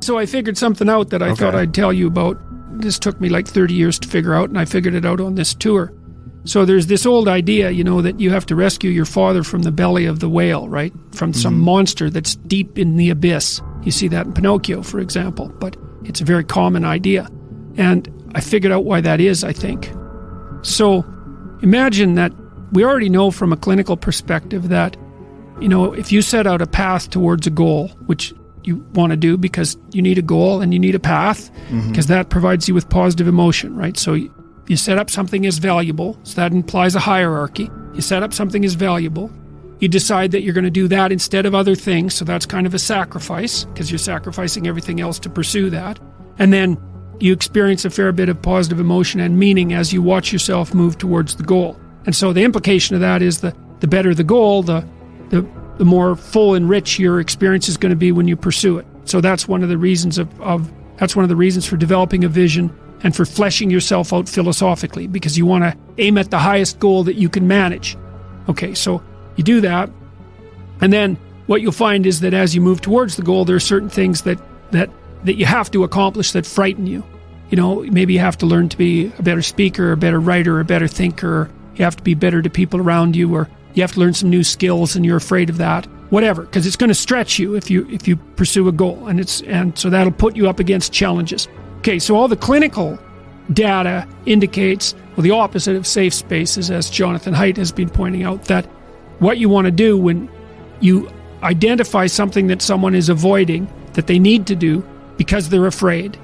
So I figured something out that I thought I'd tell you about. This took me like 30 years to figure out, and I figured it out on this tour. So there's this old idea, that you have to rescue your father from the belly of the whale, right? From some monster that's deep in the abyss. You see that in Pinocchio, for example, but it's a very common idea. And I figured out why that is, I think. So imagine that we already know from a clinical perspective that, if you set out a path towards a goal, which you want to do because you need a goal and you need a path, because that provides you with positive emotion, right? So you set up something as valuable, so that implies a hierarchy. You set up something as valuable. You decide that you're going to do that instead of other things, so that's kind of a sacrifice, because you're sacrificing everything else to pursue that. And then you experience a fair bit of positive emotion and meaning as you watch yourself move towards the goal. And so the implication of that is the better the goal, the more full and rich your experience is going to be when you pursue it. So that's one of the reasons that's one of the reasons for developing a vision and for fleshing yourself out philosophically, because you want to aim at the highest goal that you can manage. Okay, so you do that, and then what you'll find is that as you move towards the goal, there are certain things that you have to accomplish that frighten you. Maybe you have to learn to be a better speaker, a better writer, a better thinker. You have to be better to people around you, or you have to learn some new skills and you're afraid of that. Whatever, because it's going to stretch you if you pursue a goal, and so that'll put you up against challenges. Okay, so all the clinical data indicates, the opposite of safe spaces, as Jonathan Haidt has been pointing out, that what you want to do when you identify something that someone is avoiding, that they need to do because they're afraid,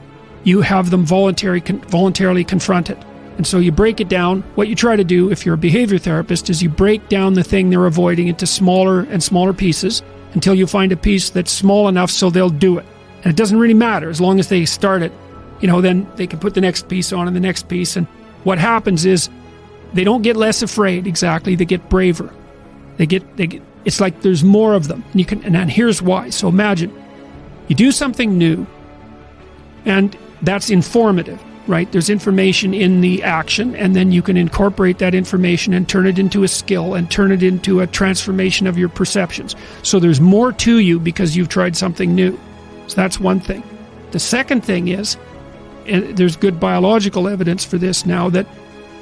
you have them voluntarily confront it. And so you break it down. What you try to do, if you're a behavior therapist, is you break down the thing they're avoiding into smaller and smaller pieces until you find a piece that's small enough so they'll do it. And it doesn't really matter, as long as they start it, then they can put the next piece on and the next piece. And what happens is they don't get less afraid, exactly, they get braver. They get it's like there's more of them. And here's why. So imagine you do something new, and that's informative, right? There's information in the action, and then you can incorporate that information and turn it into a skill and turn it into a transformation of your perceptions. So there's more to you because you've tried something new. So that's one thing. The second thing is, and there's good biological evidence for this now, that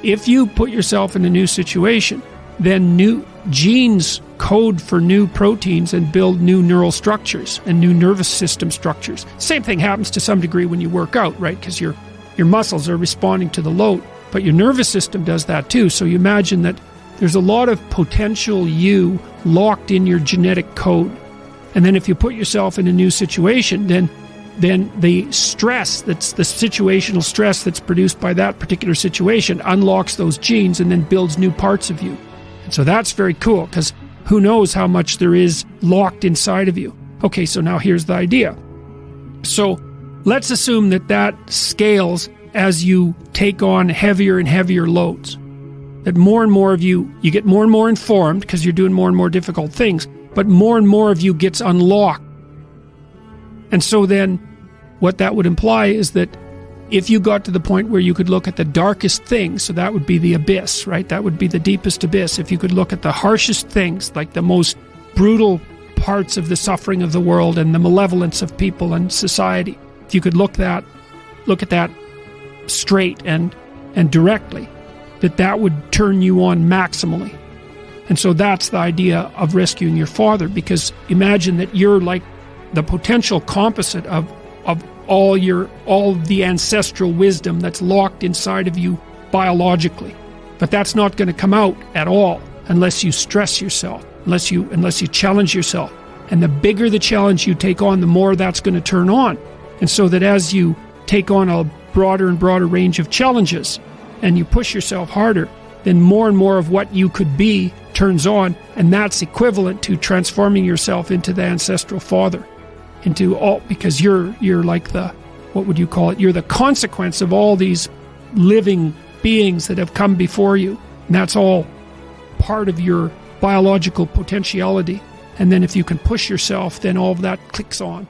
if you put yourself in a new situation, then new genes code for new proteins and build new neural structures and new nervous system structures. Same thing happens to some degree when you work out, right? Because your muscles are responding to the load, but your nervous system does that too. So you imagine that there's a lot of potential you locked in your genetic code. And then if you put yourself in a new situation, then the stress, that's the situational stress that's produced by that particular situation, unlocks those genes and then builds new parts of you. And so that's very cool, because who knows how much there is locked inside of you. Okay, so now here's the idea. So let's assume that scales as you take on heavier and heavier loads. That more and more of you get more and more informed because you're doing more and more difficult things, but more and more of you gets unlocked. And so then what that would imply is that if you got to the point where you could look at the darkest things, so that would be the abyss, right? That would be the deepest abyss. If you could look at the harshest things, like the most brutal parts of the suffering of the world and the malevolence of people and society, if you could look at that straight and directly, that would turn you on maximally. And so that's the idea of rescuing your father, because imagine that you're like the potential composite of all the ancestral wisdom that's locked inside of you biologically. But that's not going to come out at all unless you stress yourself, unless you challenge yourself. And the bigger the challenge you take on, the more that's going to turn on. And so that as you take on a broader and broader range of challenges and you push yourself harder, then more and more of what you could be turns on, and that's equivalent to transforming yourself into the ancestral father. Because you're like what would you call it? You're the consequence of all these living beings that have come before you. And that's all part of your biological potentiality. And then if you can push yourself, then all of that clicks on.